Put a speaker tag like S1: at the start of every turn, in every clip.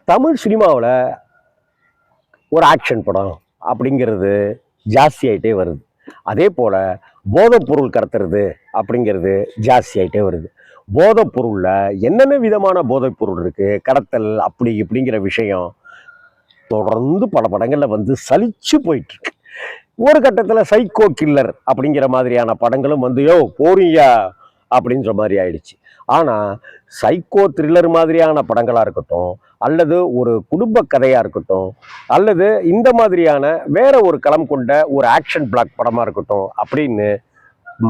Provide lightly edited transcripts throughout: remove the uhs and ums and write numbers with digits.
S1: தமிழ் சினிமாவில் ஒரு ஆக்ஷன் படம் அப்படிங்கிறது ஜாஸ்தி ஆகிட்டே வருது. அதே போல் போதைப்பொருள் கடத்துறது அப்படிங்கிறது ஜாஸ்தி ஆகிட்டே வருது. போதைப்பொருளில் என்னென்ன விதமான போதைப்பொருள் இருக்குது, கடத்தல் அப்படி இப்படிங்கிற விஷயம் தொடர்ந்து பல படங்களில் வந்து சலிச்சு போயிட்டுருக்கு. ஒரு கட்டத்தில் சைக்கோ கில்லர் அப்படிங்கிற மாதிரியான படங்களும் வந்து போறியா அப்படின்ற மாதிரி ஆயிடுச்சு. ஆனால் சைக்கோ த்ரில்லர் மாதிரியான படங்களாக இருக்கட்டும், அல்லது ஒரு குடும்ப கதையாக இருக்கட்டும், அல்லது இந்த மாதிரியான வேற ஒரு களம் கொண்ட ஒரு ஆக்ஷன் பிளாக் படமாக இருக்கட்டும் அப்படின்னு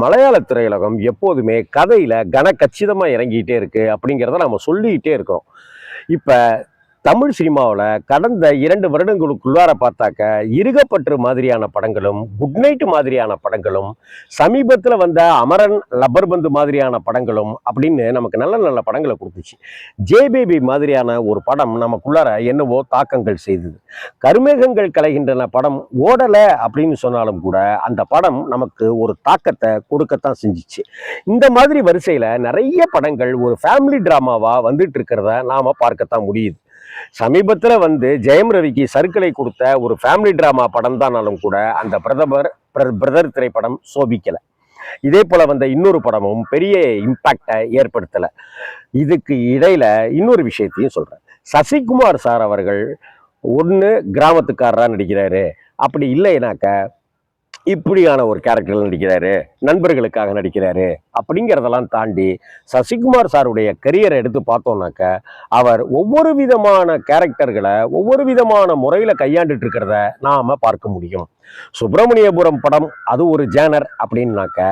S1: மலையாள திரையுலகம் எப்போதுமே கதையில் கனக்கச்சிதமாக இறங்கிட்டே இருக்கு அப்படிங்கிறத நம்ம சொல்லிக்கிட்டே இருக்கோம். இப்போ தமிழ் சினிமாவில் கடந்த 2 வருடங்களுக்குள்ளார பார்த்தாக்க இருகப்பற்று மாதிரியான படங்களும், குட் நைட் மாதிரியான படங்களும், சமீபத்தில் வந்த அமரன், லப்பர் பந்து மாதிரியான படங்களும் அப்படின்னு நமக்கு நல்ல நல்ல படங்களை கொடுத்துச்சு. ஜேபேபி மாதிரியான ஒரு படம் நமக்குள்ளார என்னவோ தாக்கங்கள் செய்தது. கருமேகங்கள் கலைகின்றன படம் ஓடலை அப்படின்னு சொன்னாலும் கூட அந்த படம் நமக்கு ஒரு தாக்கத்தை கொடுக்கத்தான் செஞ்சிச்சு. இந்த மாதிரி வரிசையில் நிறைய படங்கள் ஒரு ஃபேமிலி டிராமாவாக வந்துட்டு இருக்கிறத நாம் பார்க்கத்தான் முடியுது. சமீபத்தில் வந்து ஜெயம் ரவிக்கு சர்க்கலை கொடுத்த ஒரு ஃபேமிலி டிராமா படம் தானாலும் கூட அந்த பிரதர் திரைப்படம் சோபிக்கலை. இதே போல வந்த இன்னொரு படமும் பெரிய இம்பாக்டை ஏற்படுத்தலை. இதுக்கு இடையில இன்னொரு விஷயத்தையும் சொல்றேன். சசிகுமார் சார் அவர்கள் ஒன்று கிராமத்துக்காரராக நடிக்கிறாரு, அப்படி இல்லைனாக்க இப்படியான ஒரு கேரக்டர்ல நடிக்கிறாரு, நண்பர்களுக்காக நடிக்கிறாரு அப்படிங்கிறதெல்லாம் தாண்டி சசிகுமார் சாருடைய கரியரை எடுத்து பார்த்தோம்னாக்க அவர் ஒவ்வொரு விதமான கேரக்டர்களை ஒவ்வொரு விதமான முறையில் கையாண்டுட்டு இருக்கிறத நாம பார்க்க முடியும். சுப்பிரமணியபுரம் படம் அது ஒரு ஜேனர் அப்படின்னாக்க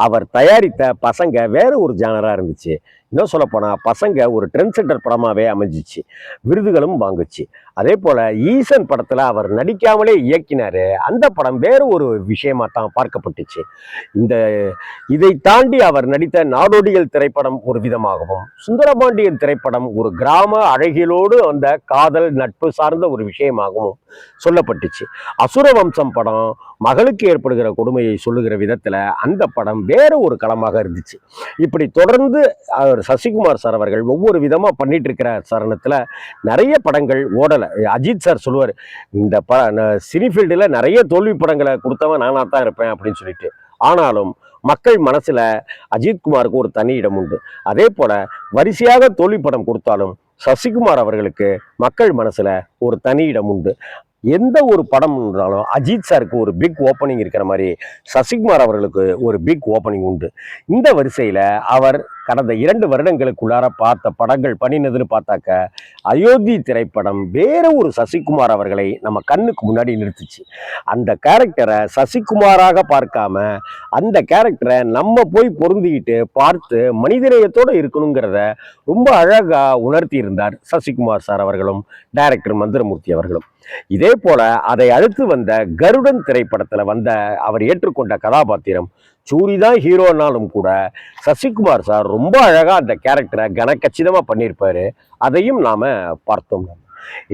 S1: அவர் தயாரித்த பசங்க வேற ஒரு ஜேனராக இருந்துச்சு. இன்னும் சொல்லப்போனால் பசங்க ஒரு ட்ரெண்ட் சென்டர் படமாகவே அமைஞ்சிச்சு, விருதுகளும் வாங்குச்சு. அதே போல் ஈசன் படத்தில் அவர் நடிக்காமலே இயக்கினார், அந்த படம் வேறு ஒரு விஷயமா தான் பார்க்கப்பட்டுச்சு. இதை தாண்டி அவர் நடித்த நாடோடிகள் திரைப்படம் ஒரு விதமாகவும், சுந்தரபாண்டியன் திரைப்படம் ஒரு கிராம அழகியலோடு அந்த காதல் நட்பு சார்ந்த ஒரு விஷயமாகவும் சொல்லப்பட்டுச்சு. அசுர வம்சம் படம் மகளுக்கு ஏற்படுகிற கொடுமையை சொல்லுகிற விதத்தில் அந்த படம் வேற ஒரு களமாக இருந்துச்சு. இப்படி தொடர்ந்து சசிகுமார் சார் அவர்கள் ஒவ்வொரு விதமாக பண்ணிட்டு இருக்கிற சரணத்தில் நிறைய படங்கள் ஓடலை. அஜித் சார் சொல்லுவார், இந்த சினிஃபீல்டில் நிறைய தோல்வி படங்களை கொடுத்தவன் நானாக தான் இருப்பேன் அப்படின்னு சொல்லிட்டு. ஆனாலும் மக்கள் மனசில் அஜித்குமாருக்கு ஒரு தனி இடம் உண்டு. அதே போல் வரிசையாக தோல்வி படம் கொடுத்தாலும் சசிகுமார் அவர்களுக்கு மக்கள் மனசில் ஒரு தனி இடம் உண்டு. எந்த ஒரு படம் இருந்தாலும் அஜித் சாருக்கு ஒரு பிக் ஓப்பனிங் இருக்கிற மாதிரி சசிகுமார் அவர்களுக்கு ஒரு பிக் ஓப்பனிங் உண்டு. இந்த வரிசையில் அவர் கடந்த 2 வருடங்களுக்குள்ளார பார்த்த படங்கள் பண்ணினதுன்னு பார்த்தாக்க அயோத்தி திரைப்படம் வேற ஒரு சசிகுமார் அவர்களை நம்ம கண்ணுக்கு முன்னாடி நிறுத்துச்சு. அந்த கேரக்டரை சசிகுமாராக பார்க்காம அந்த கேரக்டரை நம்ம போய் பொருந்திக்கிட்டு பார்த்து மனிதநேயத்தோடு இருக்கணுங்கிறத ரொம்ப அழகாக உணர்த்தி இருந்தார் சசிகுமார் சார் அவர்களும் டைரக்டர் மந்திரமூர்த்தி அவர்களும். இதே போல அதை அடுத்து வந்த கருடன் திரைப்படத்தில் வந்த அவர் ஏற்றுக்கொண்ட கதாபாத்திரம் சூரிதான் ஹீரோனாலும் கூட சசிகுமார் சார் ரொம்ப அழகா அந்த கேரக்டரை கனக்கச்சிதமா பண்ணியிருப்பாரு. அதையும் நாம பார்த்தோம்.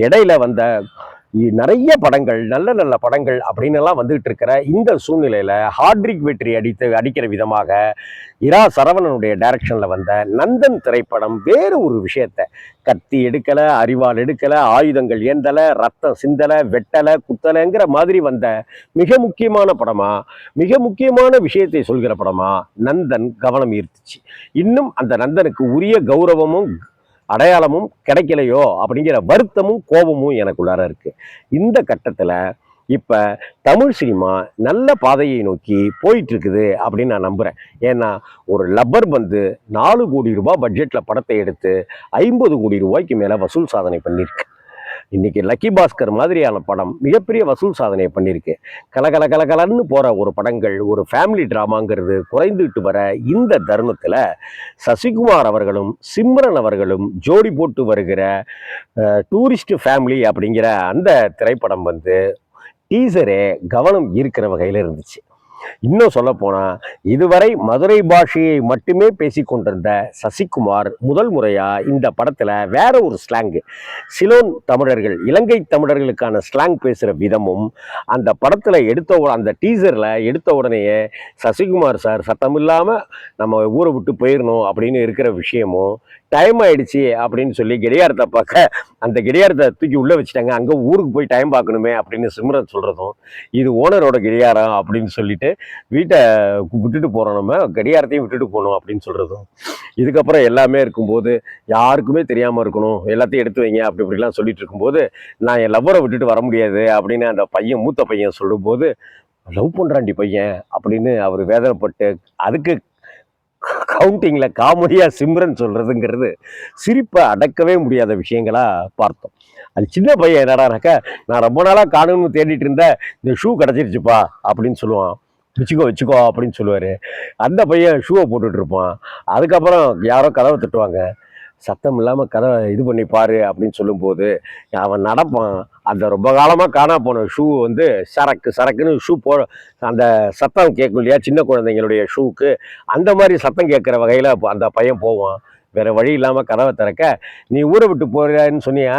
S1: இடையில வந்த நிறைய படங்கள் நல்ல நல்ல படங்கள் அப்படின்னு எல்லாம் வந்துகிட்டு இருக்கிற இந்த சூழ்நிலையில ஹார்ட்ரிக் வெற்றி அடிக்கிற விதமாக இரா சரவணனுடைய டைரக்ஷன்ல வந்த நந்தன் திரைப்படம் வேறு ஒரு விஷயத்த, கத்தி எடுக்கல, அறிவால் எடுக்கல, ஆயுதங்கள் ஏந்தல, ரத்தம் சிந்தல, வெட்டலை குத்தலைங்கிற மாதிரி வந்த மிக முக்கியமான படமா, மிக முக்கியமான விஷயத்தை சொல்கிற படமா நந்தன் கவனம் ஈர்த்துச்சு. இன்னும் அந்த நந்தனுக்கு உரிய கௌரவமும் அடையாளமும் கிடைக்கலையோ அப்படிங்கிற வருத்தமும் கோபமும் எனக்குள்ளார இருக்கு. இந்த கட்டத்துல இப்ப தமிழ் சினிமா நல்ல பாதையை நோக்கி போயிட்டு இருக்குது அப்படின்னு நான் நம்புறேன். ஏன்னா ஒரு லப்பர் பந்து 4 கோடி ரூபாய் பட்ஜெட்ல படத்தை எடுத்து 50 கோடி ரூபாய்க்கு மேல வசூல் சாதனை பண்ணியிருக்கு. இன்னைக்கு லக்கி பாஸ்கர் மாதிரியான படம் மிகப்பெரிய வசூல் சாதனை பண்ணியிருக்கு. கலகலன்னு போற ஒரு படங்கள் ஒரு ஃபேமிலி டிராமாங்கிறது குறைந்துட்டு வர இந்த தருணத்துல சசிகுமார் அவர்களும் சிம்ரன் அவர்களும் ஜோடி போட்டு வருகிற டூரிஸ்ட் ஃபேமிலி அப்படிங்கிற அந்த திரைப்படம் வந்து டீசரே கவனம் ஈர்க்கிற வகையில இருந்துச்சு. இன்னும் சொல்ல போனா இதுவரை மதுரை பாஷையை மட்டுமே பேசிக்கொண்டிருந்த சசிகுமார் முதல் முறையா இந்த படத்துல வேற ஒரு ஸ்லாங், சிலோன் தமிழர்கள் இலங்கை தமிழர்களுக்கான ஸ்லாங் பேசுற விதமும் அந்த படத்துல அந்த டீசர்ல எடுத்த உடனேயே சசிகுமார் சார் சத்தம் இல்லாம நம்ம ஊரை விட்டு போயிடணும் அப்படின்னு இருக்கிற விஷயமும், டைம் ஆயிடுச்சு அப்படின்னு சொல்லி கடியாரத்தை பார்க்க அந்த கடியாரத்தை தூக்கி உள்ள வச்சுட்டாங்க, அங்க ஊருக்கு போய் டைம் பார்க்கணுமே அப்படின்னு சிம்ரன் சொல்றதும், இது ஓனரோட கடியாரம் அப்படின்னு சொல்லிட்டு வீட்டை விட்டுட்டு போறோம், நம்ம கடியாரத்தையும் விட்டுட்டு போகணும் அப்படின்னு சொல்றதும், இதுக்கப்புறம் எல்லாமே இருக்கும்போது யாருக்குமே தெரியாம இருக்கணும், எல்லாத்தையும் எடுத்து வைங்க அப்படி இப்படிலாம் சொல்லிட்டு இருக்கும்போது, நான் என் லவ்வரை விட்டுட்டு வர முடியாது அப்படின்னு அந்த பையன் மூத்த பையன் சொல்லும்போது, லவ் பண்றாண்டி பையன் அப்படின்னு அவர் வேதனைப்பட்டு அதுக்கு கவுண்டிங்ல காமெடியா சிம்ரன் சொல்றதுங்கிறது சிரிப்பை அடக்கவே முடியாத விஷயங்களா பார்த்தோம். அது சின்ன பையன் என்னடானாக்கா, நான் ரொம்ப நாளா காணும்னு தேடிட்டு இருந்த இந்த ஷூ கிடைச்சிருச்சுப்பா அப்படின்னு சொல்லுவான், வச்சுக்கோ அப்படின்னு சொல்லுவாரு. அந்த பையன் ஷூவை போட்டுட்டு இருப்பான். அதுக்கப்புறம் யாரோ கதவை தட்டுவாங்க, சத்தம் இல்லாமல் கதவை இது பண்ணி பாரு அப்படின்னு சொல்லும்போது அவன் நடப்பான். அந்த ரொம்ப காலமாக காணா போன ஷூ வந்து சரக்குன்னு ஷூ அந்த சத்தம் கேட்கும் இல்லையா சின்ன குழந்தைங்களுடைய ஷூக்கு, அந்த மாதிரி சத்தம் கேட்குற வகையில் அந்த பையன் போவான். வேற வழி இல்லாமல் கதவை திறக்க, நீ ஊரை விட்டு போறேன்னு சொன்னியா,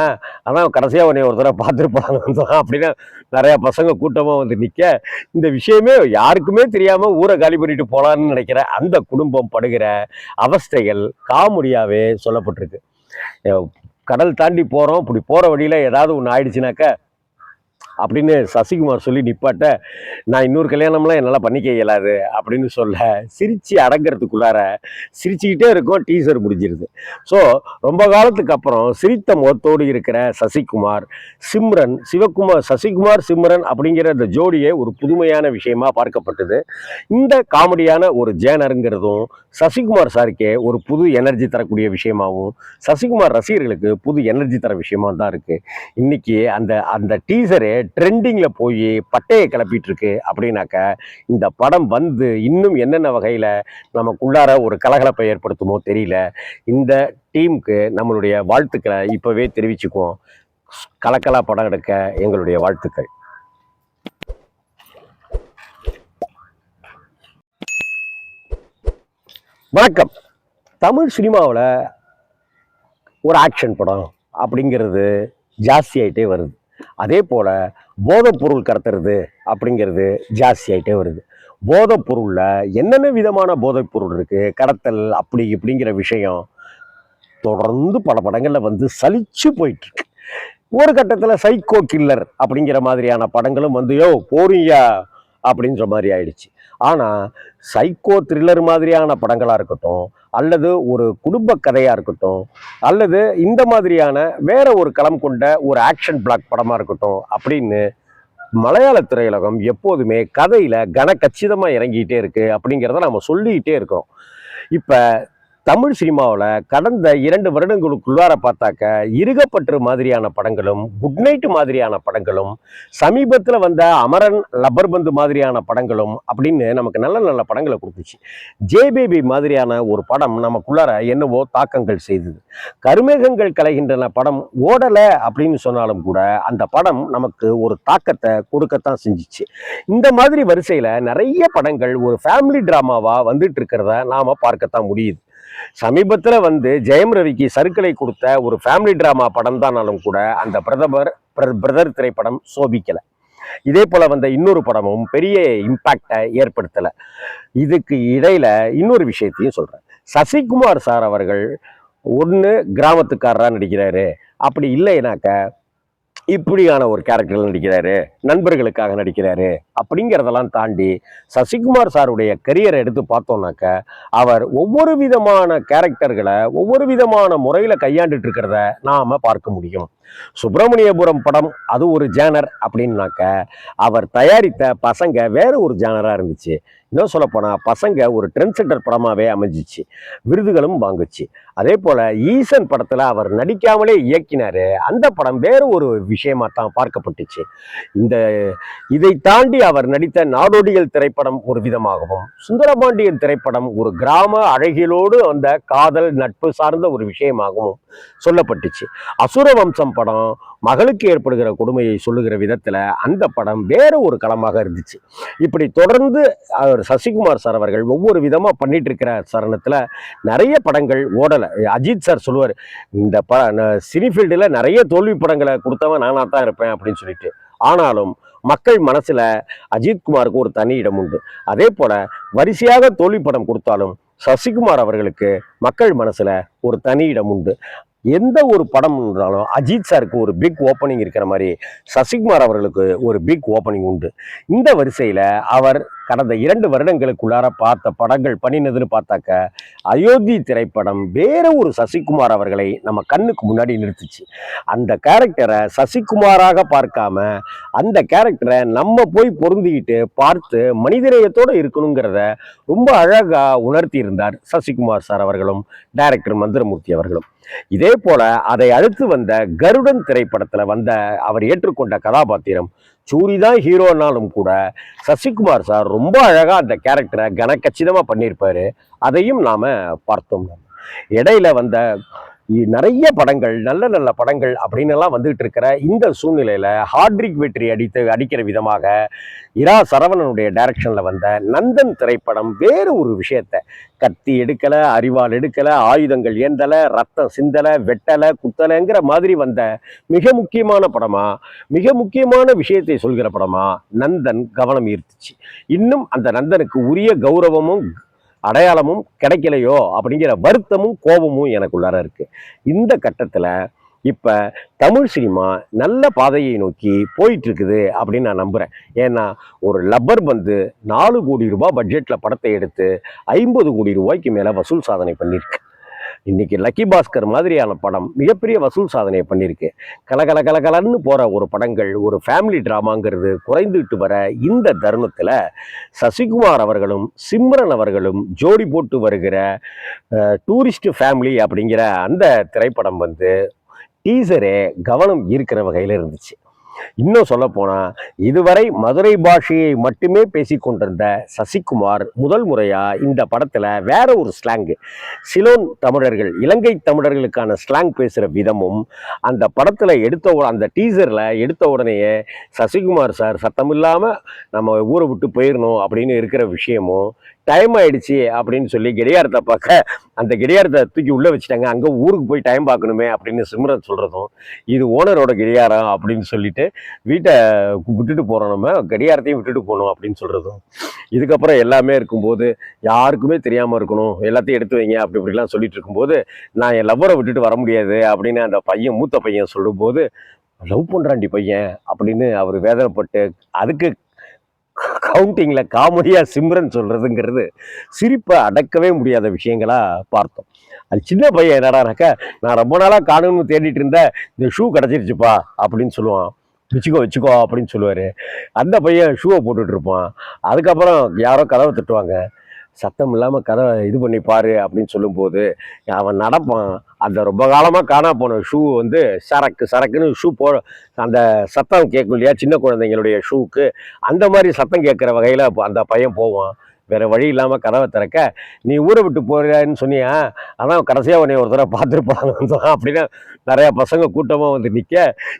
S1: அதான் கடைசியாக உன்னை ஒரு தடவை பார்த்துருப்பாங்க அப்படின்னா நிறையா பசங்க கூட்டமாக வந்து நிற்க, இந்த விஷயமே யாருக்குமே தெரியாமல் ஊரை காலி பண்ணிட்டு போகலான்னு நினைக்கிற அந்த குடும்பம் படுகிற அவஸ்தைகள் காமெடியாகவே சொல்லப்பட்டிருக்கு. கடல் தாண்டி போகிறோம், இப்படி போகிற வழியில் ஏதாவது ஒன்று ஆயிடுச்சுனாக்கா அப்படின்னு சசிகுமார் சொல்லி நிப்பாட்ட, நான் இன்னொரு கல்யாணம்லாம் என்னால் பண்ணிக்க இயலாது அப்படின்னு சொல்ல சிரிச்சு அடங்கிறதுக்குள்ளார சிரிச்சுக்கிட்டே இருக்கும், டீசர் முடிஞ்சிருது. ஸோ ரொம்ப காலத்துக்கு அப்புறம் சிரித்த முகத்தோடு இருக்கிற சசிகுமார் சசிகுமார் சிம்ரன் அப்படிங்கிற இந்த ஜோடியே ஒரு புதுமையான விஷயமா பார்க்கப்பட்டது. இந்த காமெடியான ஒரு ஜேனருங்கிறதும் சசிகுமார் சாருக்கே ஒரு புது எனர்ஜி தரக்கூடிய விஷயமாகவும், சசிகுமார் ரசிகர்களுக்கு புது எனர்ஜி தர விஷயமா தான் இருக்கு. இன்னைக்கு அந்த டீசரே ட்ரெண்டிங்ல போய் பட்டையை கிளப்பிட்டு இருக்கு அப்படின்னாக்க, இந்த படம் வந்து இன்னும் என்னென்ன வகையில நமக்குள்ளார ஒரு கலகலப்பை ஏற்படுத்துமோ தெரியல. இந்த டீமுக்கு நம்மளுடைய வாழ்த்துக்களை இப்பவே தெரிவிச்சுக்குவோம். கலக்கலா படம் எடுக்க எங்களுடைய வாழ்த்துக்கள். வணக்கம். தமிழ் சினிமாவில் ஒரு ஆக்ஷன் படம் அப்படிங்கிறது ஜாஸ்தி ஆகிட்டே வருது. அதே போல் போதைப்பொருள் கடத்துறது அப்படிங்கிறது ஜாஸ்தி ஆகிட்டே வருது. போதைப்பொருளில் என்னென்ன விதமான போதைப்பொருள் இருக்குது, கடத்தல் அப்படி இப்படிங்கிற விஷயம் தொடர்ந்து பல படங்களில் வந்து சலிச்சு போயிட்டுருக்கு. ஒரு கட்டத்தில் சைக்கோ கில்லர் அப்படிங்கிற மாதிரியான படங்களும் வந்து போறியா அப்படின்ற மாதிரி ஆயிடுச்சு. ஆனால் சைக்கோ த்ரில்லர் மாதிரியான படங்களாக இருக்கட்டும், அல்லது ஒரு குடும்ப கதையாக இருக்கட்டும், அல்லது இந்த மாதிரியான வேற ஒரு களம் கொண்ட ஒரு ஆக்ஷன் பிளாக் படமாக இருக்கட்டும் அப்படின்னு மலையாள திரையுலகம் எப்போதுமே கதையில் கனக்கச்சிதமாக இறங்கிட்டே இருக்கு அப்படிங்கிறத நம்ம சொல்லிக்கிட்டே இருக்கோம். இப்போ தமிழ் சினிமாவில் கடந்த 2 வருடங்களுக்குள்ளார பார்த்தாக்க இருகப்பற்று மாதிரியான படங்களும், குட் நைட் மாதிரியான படங்களும், சமீபத்தில் வந்த அமரன் லப்பர் பந்து மாதிரியான படங்களும் அப்படின்னு நமக்கு நல்ல நல்ல படங்களை கொடுத்துச்சு. ஜேபேபி மாதிரியான ஒரு படம் நமக்குள்ளார என்னவோ தாக்கங்கள் செய்தது. கருமேகங்கள் கலைகின்றன படம் ஓடலை அப்படின்னு சொன்னாலும் கூட அந்த படம் நமக்கு ஒரு தாக்கத்தை கொடுக்கத்தான் செஞ்சிச்சு. இந்த மாதிரி வரிசையில் நிறைய படங்கள் ஒரு ஃபேமிலி டிராமாவாக வந்துட்டு இருக்கிறத நாம் பார்க்கத்தான் முடியுது. சமீபத்தில் வந்து ஜெயம் ரவிக்கு சறுக்கலை கொடுத்த ஒரு ஃபேமிலி டிராமா படம் தானாலும் கூட அந்த பிரதர் திரைப்படம் சோபிக்கலை. இதே போல வந்த இன்னொரு படமும் பெரிய இம்பாக்டை ஏற்படுத்தலை. இதுக்கு இடையில இன்னொரு விஷயத்தையும் சொல்றேன். சசிகுமார் சார் அவர்கள் ஒன்று கிராமத்துக்காரராக நடிக்கிறாரு, அப்படி இல்லைனாக்க இப்படியான ஒரு கேரக்டரில் நடிக்கிறாரு, நண்பர்களுக்காக நடிக்கிறாரு அப்படிங்கிறதெல்லாம் தாண்டி சசிகுமார் சாருடைய கரியரை எடுத்து பார்த்தோம்னாக்க அவர் ஒவ்வொரு விதமான கேரக்டர்களை ஒவ்வொரு விதமான முறையில் கையாண்டுட்டு இருக்கிறத நாம் பார்க்க முடியும். சுப்பிரமணியபுரம் படம் அது ஒரு ஜேனர் அப்படின்னாக்க அவர் தயாரித்த பசங்க வேற ஒரு ஜேனராக இருந்துச்சு. இன்னும் சொல்லப்போனால் பசங்க ஒரு ட்ரெண்ட் செட்டர் படமாகவே அமைஞ்சிச்சு, விருதுகளும் வாங்குச்சு. அதே போல் ஈசன் படத்தில் அவர் நடிக்காமலே இயக்கினார், அந்த படம் வேறு ஒரு விஷயமாக தான் பார்க்கப்பட்டுச்சு. இதை தாண்டி அவர் நடித்த நாடோடிகள் திரைப்படம் ஒரு விதமாகவும், சுந்தரபாண்டியன் திரைப்படம் ஒரு கிராம அழகியலோடு அந்த காதல் நட்பு சார்ந்த ஒரு விஷயமாகவும் சொல்லப்பட்டுச்சு. அசுர வம்சம் படம் மகளுக்கு ஏற்படுகிற கொடுமையை சொல்லுகிற விதத்தில் அந்த படம் வேற ஒரு களமாக இருந்துச்சு. இப்படி தொடர்ந்து அவர் சசிகுமார் சார் அவர்கள் ஒவ்வொரு விதமாக பண்ணிட்டு இருக்கிற சரணத்தில் நிறைய படங்கள் ஓடலை. அஜித் சார் சொல்லுவார், இந்த சினிஃபீல்டில் நிறைய தோல்வி படங்களை கொடுத்தவன் நானாக தான் இருப்பேன் அப்படின்னு சொல்லிட்டு. ஆனாலும் மக்கள் மனசுல அஜித்குமாருக்கு ஒரு தனி இடம் உண்டு. அதே போல வரிசையாக தோல்வி படம் கொடுத்தாலும் சசிகுமார் அவர்களுக்கு மக்கள் மனசுல ஒரு தனி இடம் உண்டு. எந்த ஒரு படம் இருந்தாலும் அஜித் சாருக்கு ஒரு பிக் ஓப்பனிங் இருக்கிற மாதிரி சசிகுமார் அவர்களுக்கு ஒரு பிக் ஓப்பனிங் உண்டு. இந்த வரிசையில் அவர் கடந்த 2 வருடங்களுக்குள்ளார பார்த்த படங்கள் பண்ணினதுன்னு பார்த்தாக்க அயோத்தி திரைப்படம் வேற ஒரு சசிகுமார் அவர்களை நம்ம கண்ணுக்கு முன்னாடி நிறுத்துச்சு. அந்த கேரக்டரை சசிகுமாராக பார்க்காம அந்த கேரக்டரை நம்ம போய் பொருந்திக்கிட்டு பார்த்து மனிதநேயத்தோடு இருக்கணுங்கிறத ரொம்ப அழகாக உணர்த்தி இருந்தார் சசிகுமார் சார் அவர்களும் டைரக்டர் மந்திரமூர்த்தி அவர்களும். இதே போல அதை அடுத்து வந்த கருடன் திரைப்படத்துல வந்த அவர் ஏற்றுக்கொண்ட கதாபாத்திரம் சூரிதான் ஹீரோனாலும் கூட சசிகுமார் சார் ரொம்ப அழகா அந்த கேரக்டரை கனக்கச்சிதமா பண்ணியிருப்பாரு. அதையும் நாம பார்த்தோம். இடையில வந்த நிறைய படங்கள், நல்ல நல்ல படங்கள் அப்படின்னு எல்லாம் வந்துகிட்டு இருக்கிற இந்த சூழ்நிலையில ஹாட்ரிக் வெற்றி அடிக்கிற விதமாக இரா சரவணனுடைய டைரக்ஷன்ல வந்த நந்தன் திரைப்படம் வேறு ஒரு விஷயத்த, கத்தி எடுக்கல, அறிவால் எடுக்கல, ஆயுதங்கள் ஏந்தல, ரத்தம் சிந்தல, வெட்டல, குத்தலைங்கிற மாதிரி வந்த மிக முக்கியமான படமா, மிக முக்கியமான விஷயத்தை சொல்கிற படமா நந்தன் கவனம் ஈர்த்துச்சு. இன்னும் அந்த நந்தனுக்கு உரிய கௌரவமும் அடையாளமும் கிடைக்கலையோ அப்படிங்கிற வருத்தமும் கோபமும் எனக்குள்ளார இருக்கு. இந்த கட்டத்துல இப்ப தமிழ் சினிமா நல்ல பாதையை நோக்கி போயிட்டு இருக்குது அப்படின்னு நான் நம்புறேன். ஏன்னா ஒரு லப்பர் பந்து 4 கோடி ரூபாய் பட்ஜெட்ல படத்தை எடுத்து 50 கோடி ரூபாய்க்கு மேல வசூல் சாதனை பண்ணியிருக்கு. இன்னைக்கு லக்கி பாஸ்கர் மாதிரியான படம் மிகப்பெரிய வசூல் சாதனையை பண்ணியிருக்கு. கலகலன்னு போற ஒரு படங்கள், ஒரு ஃபேமிலி டிராமாங்கிறது குறைந்துட்டு வர இந்த தருணத்துல சசிகுமார் அவர்களும் சிம்ரன் அவர்களும் ஜோடி போட்டு வருகிற டூரிஸ்ட் ஃபேமிலி அப்படிங்கிற அந்த திரைப்படம் டீசரே கவனம் ஈர்க்கிற வகையில் இருந்துச்சு. இன்னும் சொல்ல போனா இதுவரை மதுரை பாஷையை மட்டுமே பேசிக்கொண்டிருந்த சசிகுமார் முதல் முறையா இந்த படத்துல வேற ஒரு ஸ்லாங், சிலோன் தமிழர்கள், இலங்கை தமிழர்களுக்கான ஸ்லாங் பேசுற விதமும் அந்த படத்துல அந்த டீசர்ல எடுத்த உடனேயே சசிகுமார் சார் சத்தமில்லாம நம்ம ஊரை விட்டு போயிடணும் அப்படின்னு இருக்கிற விஷயமும், டைம் ஆயிடுச்சு அப்படின்னு சொல்லி கடியாரத்தை பார்க்க அந்த கடியாரத்தை தூக்கி உள்ள வச்சுட்டாங்க, அங்கே ஊருக்கு போய் டைம் பார்க்கணுமே அப்படின்னு சிம்ரன் சொல்றதும், இது ஓனரோட கடியாரம் அப்படின்னு சொல்லிட்டு வீட்டை விட்டுட்டு போறோம், நம்ம கடியாரத்தையும் விட்டுட்டு போகணும் அப்படின்னு சொல்றதும், இதுக்கப்புறம் எல்லாமே இருக்கும்போது யாருக்குமே தெரியாம இருக்கணும், எல்லாத்தையும் எடுத்து வைங்க அப்படி இப்படிலாம் சொல்லிட்டு இருக்கும்போது நான் என் லவ்வரை விட்டுட்டு வர முடியாது அப்படின்னு அந்த பையன், மூத்த பையன் சொல்லும்போது, லவ் பண்றாண்டி பையன் அப்படின்னு அவர் வேதனைப்பட்டு அதுக்கு கவுண்டிங்ல காமெடியா சிம்ரன் சொல்றதுங்கிறது சிரிப்பை அடக்கவே முடியாத விஷயங்களா பார்த்தோம். அது சின்ன பையன் என்னடானாக்கா, நான் ரொம்ப நாளா காணும்னு தேடிட்டு இருந்த இந்த ஷூ கிடைச்சிருச்சுப்பா அப்படின்னு சொல்லுவான். வச்சுக்கோ அப்படின்னு சொல்லுவாரு. அந்த பையன் ஷூவை போட்டுட்டு இருப்பான். அதுக்கப்புறம் யாரோ கதவை தட்டுவாங்க, சத்தம் இல்லாமல் கதை இது பண்ணி பாரு அப்படின்னு சொல்லும்போது அவன் நடப்பான். அந்த ரொம்ப காலமாக காணா போன ஷூ சரக்குன்னு ஷூ அந்த சத்தம் கேட்கும் இல்லையா சின்ன குழந்தைங்களுடைய ஷூக்கு, அந்த மாதிரி சத்தம் கேட்குற வகையில் அந்த பையன் போவான். வேற வழி இல்லாமல் கதவை திறக்க, நீ ஊரை விட்டு போறன்னு சொன்னியா, அதான் கடைசியாக உன்னை ஒரு தடவை பார்த்துருப்பாங்க அப்படின்னா நிறையா பசங்க கூட்டமாக நிற்க,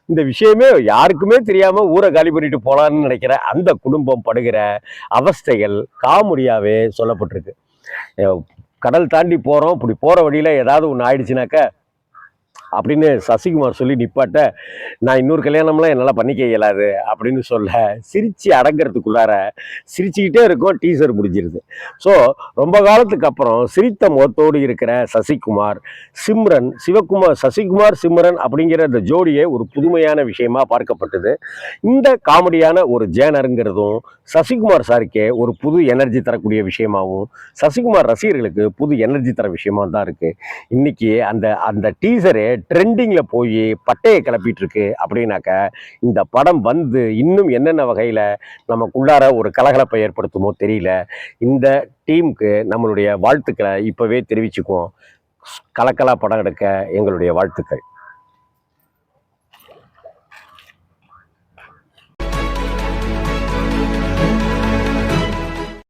S1: இந்த விஷயமே யாருக்குமே தெரியாமல் ஊரை காலி பண்ணிட்டு போகலான்னு நினைக்கிற அந்த குடும்பம் படுகிற அவஸ்தைகள் காமெடியாகவே சொல்லப்பட்டிருக்கு. கடல் தாண்டி போகிறோம், இப்படி போகிற வழியில் ஏதாவது ஒன்று ஆயிடுச்சுனாக்க அப்படின்னு சசிகுமார் சொல்லி நிப்பாட்ட, நான் இன்னொரு கல்யாணம்லாம் என்னால் பண்ணிக்க இயலாது அப்படின்னு சொல்ல சிரிச்சு அடங்கிறதுக்குள்ளார சிரிச்சுக்கிட்டே இருக்கும். டீசர் முடிஞ்சிருது. ஸோ ரொம்ப காலத்துக்கு அப்புறம் சிரித்த முகத்தோடு இருக்கிற சசிகுமார், சிம்ரன், சசிகுமார் சிம்ரன் அப்படிங்கிற இந்த ஜோடியே ஒரு புதுமையான விஷயமா பார்க்கப்பட்டது. இந்த காமெடியான ஒரு ஜேனருங்கிறதும் சசிகுமார் சாருக்கே ஒரு புது எனர்ஜி தரக்கூடிய விஷயமாகவும், சசிகுமார் ரசிகர்களுக்கு புது எனர்ஜி தர விஷயமா தான் இருக்கு. இன்னைக்கு அந்த டீசரே ட்ரெண்டிங்ல போய் பட்டையை கிளப்பிட்டு இருக்கு. அப்படின்னாக்க இந்த படம் இன்னும் என்னென்ன வகையில நமக்குள்ளார ஒரு கலகலப்பை ஏற்படுத்துமோ தெரியல. இந்த டீமுக்கு நம்மளுடைய வாழ்த்துக்களை இப்பவே தெரிவிச்சுக்குவோம். கலக்கலா படம் எடுக்க எங்களுடைய வாழ்த்துக்கள்.